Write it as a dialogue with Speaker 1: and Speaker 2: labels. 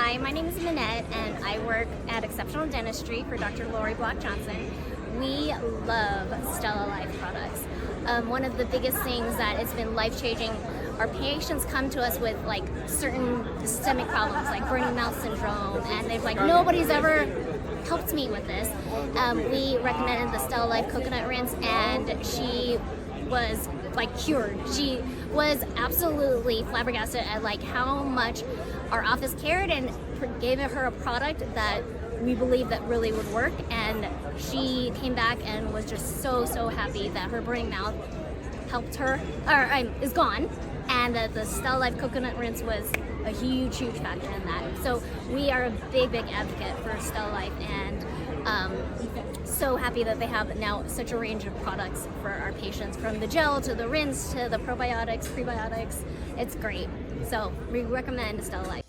Speaker 1: Hi, my name is Minette, and I work at Exceptional Dentistry for Dr. Lori Block-Johnson. We love StellaLife products. One of the biggest things that has been life-changing, our patients come to us with like certain systemic problems like burning mouth syndrome, and they're like, nobody's ever helped me with this. We recommended the StellaLife coconut rinse, and she was like cured. She was absolutely flabbergasted at like how much our office cared and gave her a product that we believe that really would work, and she came back and was just so happy that her burning mouth helped her, or is gone, and that the StellaLife coconut rinse was a huge factor in that. So we are a big advocate for StellaLife, and so happy that they have now such a range of products for our patients, from the gel to the rinse to the probiotics, prebiotics. It's great. So we recommend StellaLife.